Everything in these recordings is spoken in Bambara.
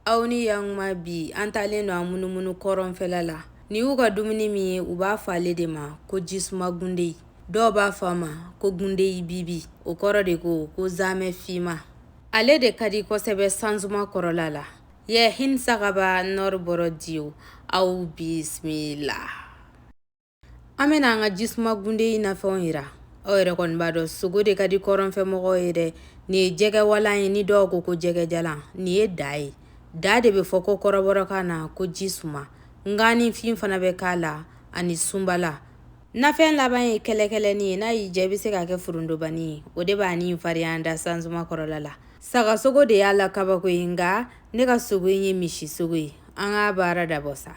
Aw ni yang ma bi an talen no a munumunu kɔrɔnfɛla la. Ni y'u ka dumuni min ye u b'a fɔ ale de ma ko jisuma gunde. Dɔw b'a fɔ a ma ko gunde bibi. O kɔrɔ de ko zaamɛ fima. Ale de ka di kosɛbɛ sanzuma kɔrɔla la. Ye hin sagaba nɔr bɔrɔ diyo. Aw bismila. An bɛna an ka jisuma gunde nafɛnw yira. Aw yɛrɛ kɔni b'a dɔn sogo de ka di kɔrɔnfɛ mɔgɔw ye dɛ. Ni ye jɛgɛwalan ye ni dɔw ko jɛgɛjalan. Ni ye da ye. Da de bɛ fɔ ko kɔrɔbɔrɔkan na ko jisuma. Nga ni fin fana bɛ k'a la ani sunbala. Nafɛn laban ye kɛlɛkɛlɛni ye n'a y'i jɛ i bɛ se k'a kɛ furundobani ye. O de b'a ni farinya da sanzuma kɔrɔla la. Sagasogo de y'a la kabako ye nga ne ka sogo ye misi sogo ye. An ka baara dabɔ sa.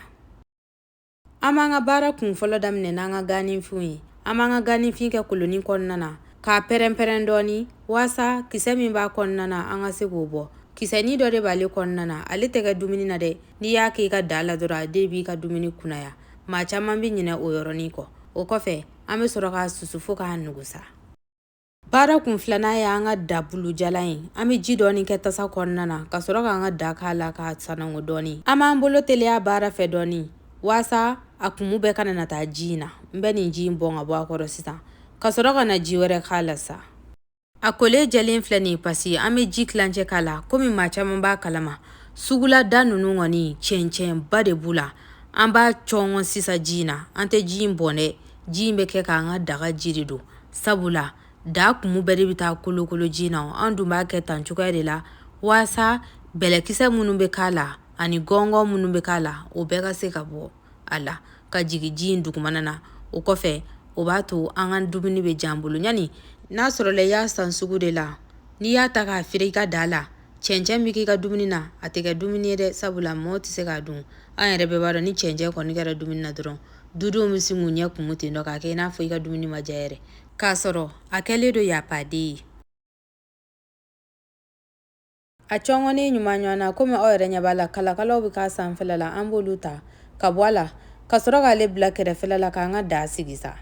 An b'an ka baara kun fɔlɔ daminɛ n'an ka ganifin ye. An b'an ka ganifin kɛ koloni kɔnɔna na k'a pɛrɛn-pɛrɛn dɔɔni waasa kisɛ min b'a kɔnɔna na an ka se k'o bɔ. Kisɛni dɔ de b'ale kɔnɔna na ale tɛ kɛ dumuni na dɛ. N'i y'a kɛ i ka da la dɔrɔn a de b'i ka dumuni kunnaya. Maa caman bɛ ɲinɛ o yɔrɔnin kɔ. O kɔfɛ an bɛ sɔrɔ k'a susu fo k'a nugusa. Baara kun filanan ye an ka da bulu jalan ye. An bɛ ji dɔɔni kɛ tasa kɔnɔna na ka sɔrɔ k'an ka da k'a la k'a sanango dɔɔni. An b'an bolo teliya baara fɛ dɔɔni waasa a kumu bɛɛ kana na taa ji in na. N bɛ nin ji in bɔn ka bɔ a kɔrɔ sisan. Ka sɔrɔ ka na ji wɛrɛ k'a la sa. A kolen jɛlen filɛ nin ye pasi an bɛ ji kilancɛ k'a la komi maa caman b'a kalama. Sugula da ninnu kɔni cɛncɛnba de b'u la. An b'a cɔngɔn sisan ji in na. An tɛ ji in bɔn dɛ. Ji in bɛ kɛ k'an ka daga ji de don. Sabula da kumu bɛɛ de bɛ taa kolokolo ji in na. An dun b'a kɛ tan cogoya de la waasa bɛlɛkisɛ minnu bɛ k'a la ani gɔngɔn minnu bɛ k'a la o bɛɛ ka se ka bɔ a la ka jigin ji in dugumana na. O kɔfɛ o b'a to an ka dumuni bɛ jan bolo ɲani n'a sɔrɔla i y'a san sugu de la n'i y'a ta k'a feere i ka da la cɛncɛn bɛ k'i ka dumuni na a tɛ kɛ dumuni ye dɛ sabula mɔgɔ tɛ se k'a dun. An yɛrɛ bɛɛ b'a dɔn ni cɛncɛn kɔni kɛra dumuni na dɔrɔn dudenw bɛ sin k'u ɲɛ kumu ten dɔ k'a kɛ i n'a fɔ i ka dumuni ma diya yɛrɛ k'a sɔrɔ a kɛlen don yapaden ye. A cɔngɔnen ɲuman ɲɔgɔn na komi aw yɛrɛ ɲɛ b'a la kalakalaw bɛ k'a sanfɛla la an b'olu ta ka bɔ a la ka sɔrɔ k'ale bila kɛrɛfɛla la k'an ka da sigi sa.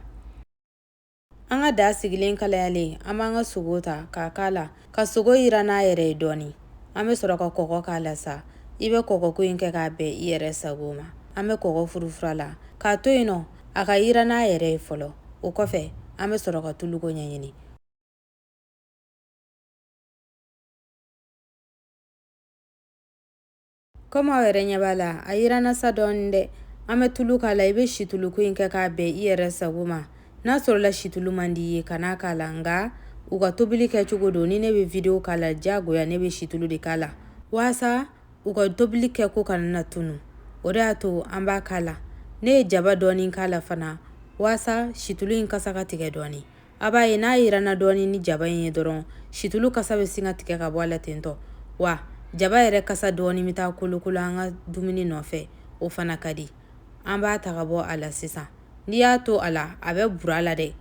An ka da sigilen kalayalen an b'an ka sogo ta k'a k'a la ka sogo yira n'a yɛrɛ ye dɔɔni. An bɛ sɔrɔ ka kɔgɔ k'a la sa. I bɛ kɔgɔko in kɛ k'a bɛn i yɛrɛ sago ma. An bɛ kɔgɔ furufura la k'a to yen nɔ a ka yira n'a yɛrɛ ye fɔlɔ. O kɔfɛ an bɛ sɔrɔ ka tuluko ɲɛɲini. Komi aw yɛrɛ ɲɛ b'a la a yiranna sa dɔɔni dɛ. An bɛ tulu k'a la i bɛ situluko in kɛ k'a bɛn i yɛrɛ sago ma. N'a sɔrɔla situlu man di ye kana k'a la nga u ka tobili kɛ cogo don ni ne bɛ video k'a la diyagoya ne bɛ situlu de k'a la waasa u ka tobili kɛ ko kana na tunu. O de y'a to an b'a k'a la. Ne ye jaba dɔɔni k'a la fana waasa situlu in kasa ka tigɛ dɔɔni. A b'a ye n'a yiranna dɔɔni ni jaba in ye dɔrɔn situlu kasa bɛ sin ka tigɛ ka bɔ a la tentɔ wa jaba yɛrɛ kasa dɔɔni bɛ taa kolokolo an ka dumuni nɔfɛ o fana ka di. An b'a ta ka bɔ a la sisan. N'i y'a to a la a bɛ bura la dɛ.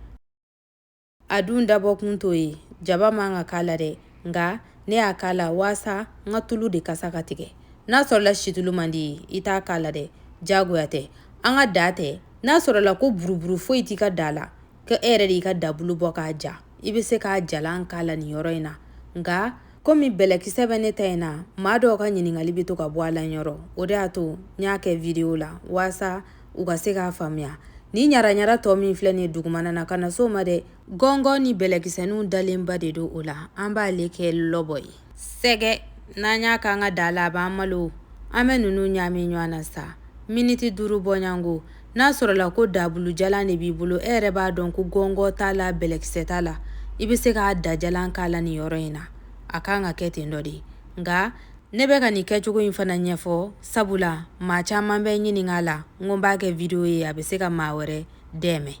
A dun dabɔ kun t'o ye jaba man ka k'a la dɛ nga ne y'a k'a la waasa n ka tulu de kasa ka tigɛ. N'a sɔrɔla situlu man di ye i t'a k'a la dɛ diyagoya tɛ. An ka da tɛ n'a sɔrɔla ko buruburu foyi t'i ka da la ko e yɛrɛ de y'i ka dabulu bɔ k'a ja i bɛ se k'a jalan k'a la nin yɔrɔ in na nga komi bɛlɛkisɛ bɛ ne ta in na maa dɔw ka ɲininkali bɛ to ka bɔ a la yɔrɔ o de y'a to n y'a kɛ video la waasa u ka se k'a faamuya. Ni ɲaraɲara tɔ min filɛ nin dugumana na ka na s'o ma dɛ gɔngɔn ni bɛlɛkisɛninw dalenba de don o la an b'ale kɛ lɔbɔ ye. Sɛgɛ n'an y'a k'an ka da la a b'an malo an bɛ ninnu ɲami ɲɔgɔn na sa miniti 5 bɔɲango n'a sɔrɔla ko dabulu jalan de b'i bolo e yɛrɛ b'a dɔn ko gɔngɔn t'a la bɛlɛkisɛ t'a la i bɛ se k'a da jalan k'a la nin yɔrɔ in na a kan ka kɛ ten dɔ de nga ne bɛ ka nin kɛcogo in fana ɲɛfɔ sabula maa caman bɛ ɲininka a la n ko n b'a kɛ video ye a bɛ se ka maa wɛrɛ dɛmɛ.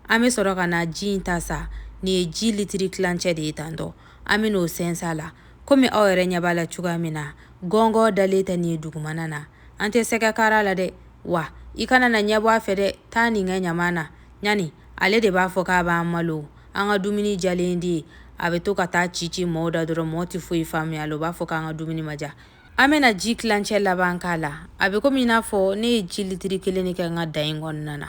An bɛ sɔrɔ ka na ji in ta sa nin ye ji litiri kilancɛ de ye tantɔ an bɛ n'o sɛnsɛn a la komi aw yɛrɛ ɲɛ b'a la cogoya min na gɔngɔn dalen tɛ nin ye dugumana na an tɛ sɛgɛ kara la dɛ wa i kana na ɲɛbɔ a fɛ dɛ taa nin kɛ ɲama na ɲani ale de b'a fɔ k'a b'an malo an ka dumuni jalen di ye a bɛ to ka taa ci mɔgɔw da dɔrɔn mɔgɔ tɛ foyi faamuya la o b'a fɔ k'an ka dumuni ma diya. An bɛna ji kilancɛ laban k'a la a bɛ komi i n'a fɔ ne ye ji litiri 1 de kɛ n ka da in kɔnɔna na.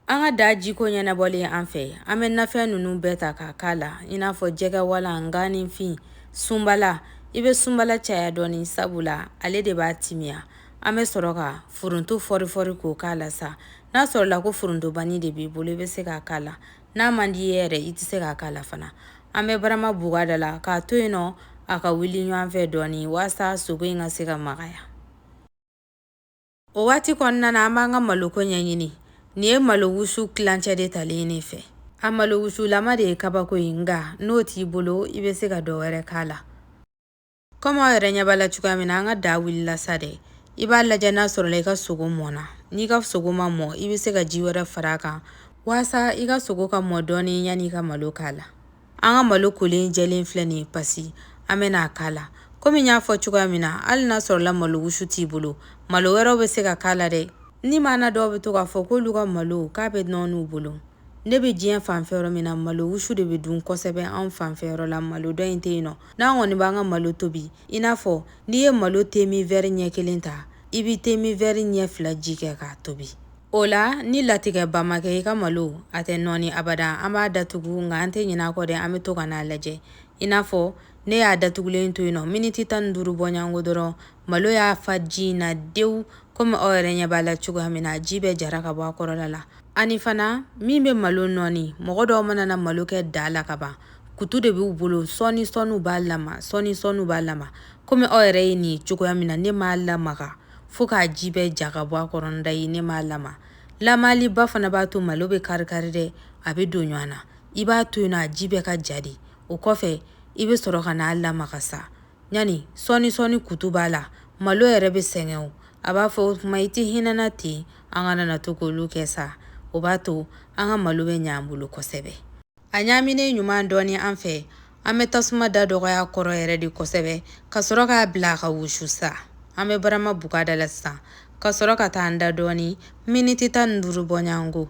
An ka da jiko ɲɛnabɔlen an fɛ an bɛ nafɛn ninnu bɛɛ ta k'a k'a la i n'a fɔ jɛgɛwalan ganifin sunbala I bɛ sunbala caya dɔɔni sabula ale de b'a timiya. An bɛ sɔrɔ ka foronto fɔri k'o k'a la sa. N'a sɔrɔla ko foronto bani de b'i bolo i bɛ se k'a k'a la. N'a man di i yɛrɛ i tɛ se k'a k'a la fana. An bɛ barama buga da la k'a to yen nɔ a ka wuli ɲɔgɔn fɛ dɔɔni walasa sogo in ka se ka magaya. O waati kɔnɔna na an b'an ka maloko ɲɛɲini. Nin ye malo wusu kilancɛ de talen ne fɛ. A malo wusulama de ye kabako ye nka n'o t'i bolo i bɛ se ka dɔ wɛrɛ k'a la. Komi aw yɛrɛ ɲɛ b'a la cogoya min na an ka da wulila sa dɛ. I b'a lajɛ n'a sɔrɔla i ka sogo mɔna. N'i ka sogo ma mɔ i bɛ se ka ji wɛrɛ far'a kan walasa i ka sogo ka mɔ dɔɔni yanni i ka malo k'a la. An ka malo kolen jɛlen filɛ nin ye pasi an bɛ n'a k'a la. Komi n y'a fɔ cogoya min na hali n'a sɔrɔla malo wusu t'i bolo malo wɛrɛw bɛ se ka k'a la dɛ. Ni maana dɔw bɛ to k'a fɔ k'olu ka malo k'a bɛ nɔɔni u bolo. Ne bɛ diɲɛ fanfɛ yɔrɔ min na malo wusu de bɛ dun kosɛbɛ anw fanfɛ yɔrɔ la malo dɔ in tɛ yen nɔ. N'an kɔni b'an ka malo tobi i n'a fɔ n'i ye malo temi vɛri ɲɛ kelen ta i bɛ temi vɛri ɲɛ 2 ji kɛ k'a tobi. O la ni latigɛba ma kɛ i ka malo a tɛ nɔɔni abada an b'a datugu nka an tɛ ɲinɛ a kɔ dɛ an bɛ to ka n'a lajɛ. I n'a fɔ ne y'a datugulen to yen nɔ miniti 15 bɔɲɔngo dɔrɔn malo y'a fa ji in na dewu komi aw yɛrɛ ɲɛ b'a la cogoya min na ji bɛɛ jara ka bɔ a kɔrɔla la. Ani fana min bɛ malo nɔɔni mɔgɔ dɔw mana na malo kɛ da la ka ban kutu de b'u bolo sɔɔni b'a lama komi aw yɛrɛ ye nin cogoya min na ne m'a lamaga fo k'a ji bɛɛ ja ka bɔ a kɔrɔ nda ye ne m'a lama. Lamaliba fana b'a to malo bɛ kari dɛ a bɛ don ɲɔgɔn na. I b'a to yen nɔ a ji bɛɛ ka ja de. O kɔfɛ i bɛ sɔrɔ ka n'a lamaga sa. Ɲani sɔɔni kutu b'a la malo yɛrɛ bɛ sɛgɛn o. A b'a fɔ o tuma i tɛ hinɛna ten an kana na to k'olu kɛ sa. O b'a to an ka malo bɛ ɲɛ an bolo kosɛbɛ. A ɲaminen ɲuman dɔɔni an fɛ an bɛ tasuma da dɔgɔya kɔrɔ yɛrɛ de kosɛbɛ ka sɔrɔ k'a bila a ka wusu sa. An bɛ barama buga da la sisan ka sɔrɔ ka taa an da dɔɔni miniti 15 bɔɲɔngo.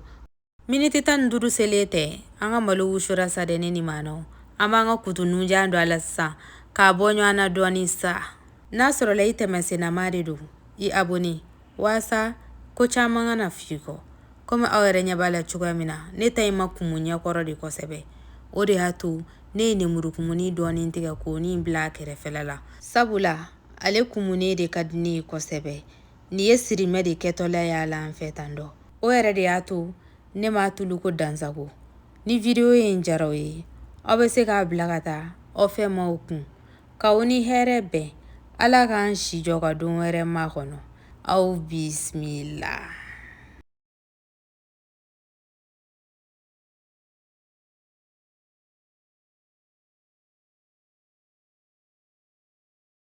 Miniti 15 selen tɛ an ka malo wusura sa dɛ ne ni maanaw. An b'an ka kutu nunjan don a la sisan k'a bɔ ɲɔgɔn na dɔɔni sa. N'a sɔrɔla i tɛmɛsennama de don i abonne walasa ko caman kana f'i kɔ. Komi aw yɛrɛ ɲɛ b'a la cogoya min na ne ta in ma kumu ɲɛkɔrɔ de kosɛbɛ. O de y'a to ne ye lemurukumuni dɔɔni tigɛ k'o ni bila a kɛrɛfɛla la. Sabula ale kumunen de ka di ne ye kosɛbɛ. Nin ye sirimɛ de kɛtɔla y'a la an fɛ tan dɔ. O yɛrɛ de y'a to ne m'a tulu ko dansago. Ni video in jara aw ye aw bɛ se k'a bila ka taa aw fɛnmaw kun. K'aw ni hɛrɛ bɛn Ala k'an si jɔ ka don wɛrɛ ma kɔnɔ. Aw bisimila.